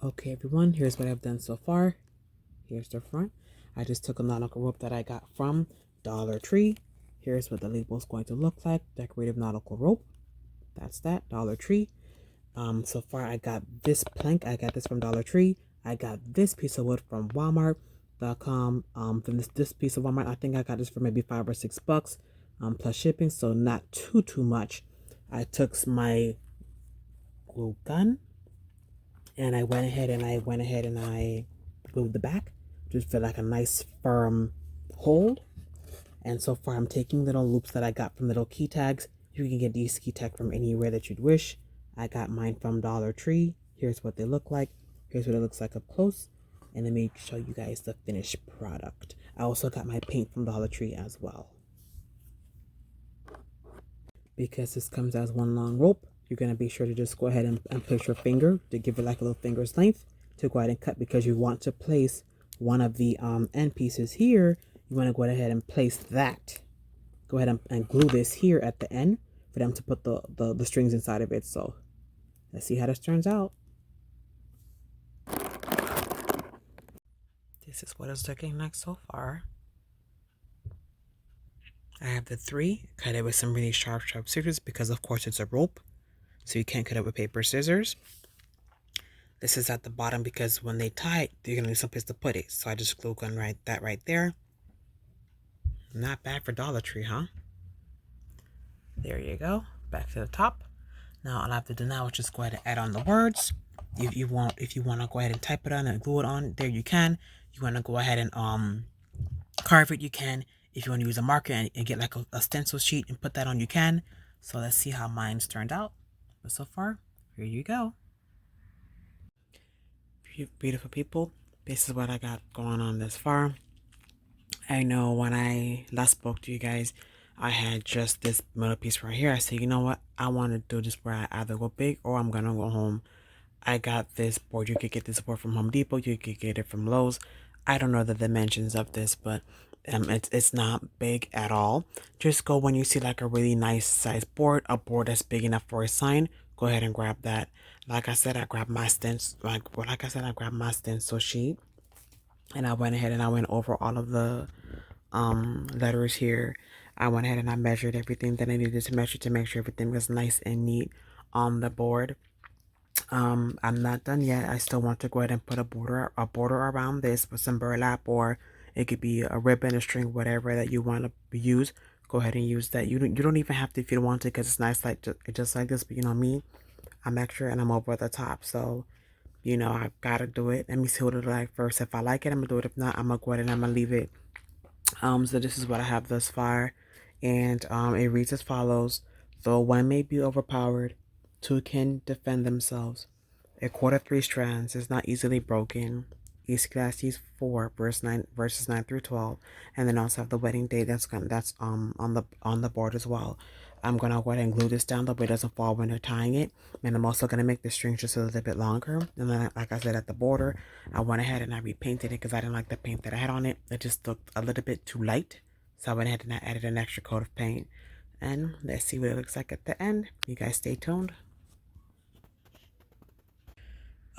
Okay, everyone, here's what I've done so far. Here's the front. I just took a nautical rope that I got from Dollar Tree. Here's what the label is going to look like. Decorative nautical rope. That's that, Dollar Tree. So far I got this plank. I got this from Dollar Tree. I got this piece of wood from Walmart.com. From this piece of Walmart, I think I got this for maybe $5 or $6. Plus shipping, so not too much. I took my glue gun and I went ahead and I glued the back just for like a nice firm hold. And so far I'm taking little loops that I got from little key tags. You can get these key tags from anywhere that you'd wish. I got mine from Dollar Tree. Here's what they look like. Here's what it looks like up close. And let me show you guys the finished product. I also got my paint from Dollar Tree as well. Because this comes as one long rope, you're going to be sure to just go ahead and place your finger to give it like a little finger's length to go ahead and cut, because you want to place one of the end pieces here. You want to go ahead and place that. Go ahead and glue this here at the end for them to put the strings inside of it. So let's see how this turns out. This is what it's looking like so far. I have the three, cut it with some really sharp scissors because of course it's a rope, so you can't cut it with paper scissors. This is at the bottom because when they tie it, you're gonna need some place to put it. So I just glue gun that right there. Not bad for Dollar Tree, huh? There you go. Back to the top. Now all I have to do now is just go ahead and add on the words. If you want to go ahead and type it on and glue it on, there you can. You want to go ahead and carve it, you can. If you want to use a marker and get like a stencil sheet and put that on, you can. So let's see how mine's turned out. But so far, here you go. Beautiful people, this is what I got going on this far. I know when I last spoke to you guys, I had just this middle piece right here. I said, you know what, I want to do this where I either go big or I'm gonna go home. I got this board. You could get this board from Home Depot. You could get it from Lowe's. I don't know the dimensions of this, but it's not big at all. Just go when you see like a really nice size board, a board that's big enough for a sign. Go ahead and grab that. Like I said, I grabbed my stencil. I grabbed my stencil sheet, and I went ahead and I went over all of the letters here. I went ahead and I measured everything that I needed to measure to make sure everything was nice and neat on the board. I'm not done yet. I still want to go ahead and put a border around this with some burlap, or it could be a ribbon, a string, whatever that you want to use. Go ahead and use that. You don't even have to if you don't want to, because it's nice like just like this. But you know me, I'm extra and I'm over the top, so you know I gotta do it. Let me see what it like first. If I like it, I'm gonna do it. If not, I'm gonna go ahead and I'm gonna leave it. So this is what I have thus far, and it reads as follows: though one may be overpowered, two can defend themselves. A cord of 3 strands is not easily broken. Ecclesiastes 4 verses 9 through 12, and then also have the wedding date that's on the board as well. I'm gonna go ahead and glue this down so it doesn't fall when you're tying it, and I'm also gonna make the string just a little bit longer. And then, like I said, at the border, I went ahead and I repainted it because I didn't like the paint that I had on it. It just looked a little bit too light, so I went ahead and I added an extra coat of paint. And let's see what it looks like at the end. You guys stay tuned.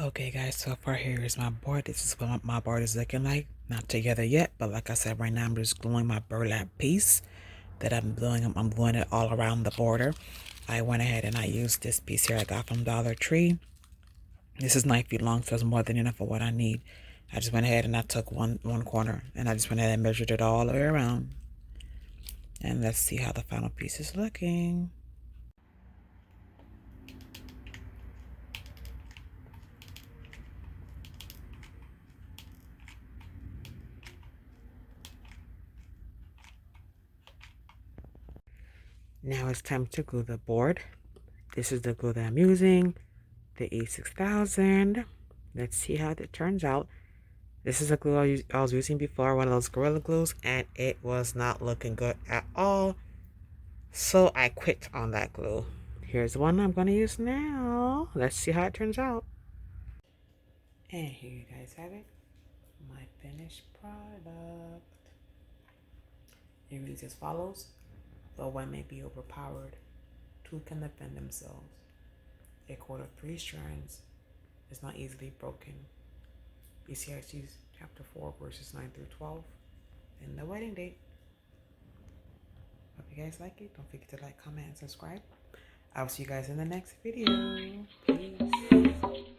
Okay guys, so far here is my board. This is what my board is looking like. Not together yet, but like I said, right now I'm just gluing my burlap piece that I'm gluing. I'm gluing it all around the border. I went ahead and I used this piece here I got from Dollar Tree. This is 9 feet long, so it's more than enough for what I need. I just went ahead and I took one corner and I just went ahead and measured it all the way around. And let's see how the final piece is looking. Now it's time to glue the board. This is the glue that I'm using, the E6000. Let's see how it turns out. This is a glue I was using before, one of those Gorilla Glues, and it was not looking good at all. So I quit on that glue. Here's the one I'm going to use now. Let's see how it turns out. And here you guys have it. My finished product. It reads as follows. Though one may be overpowered, two can defend themselves. A cord of 3 strands It's not easily broken. BCIC's chapter 4, verses 9 through 12. And the wedding date. Hope you guys like it. Don't forget to like, comment, and subscribe. I'll see you guys in the next video. Peace.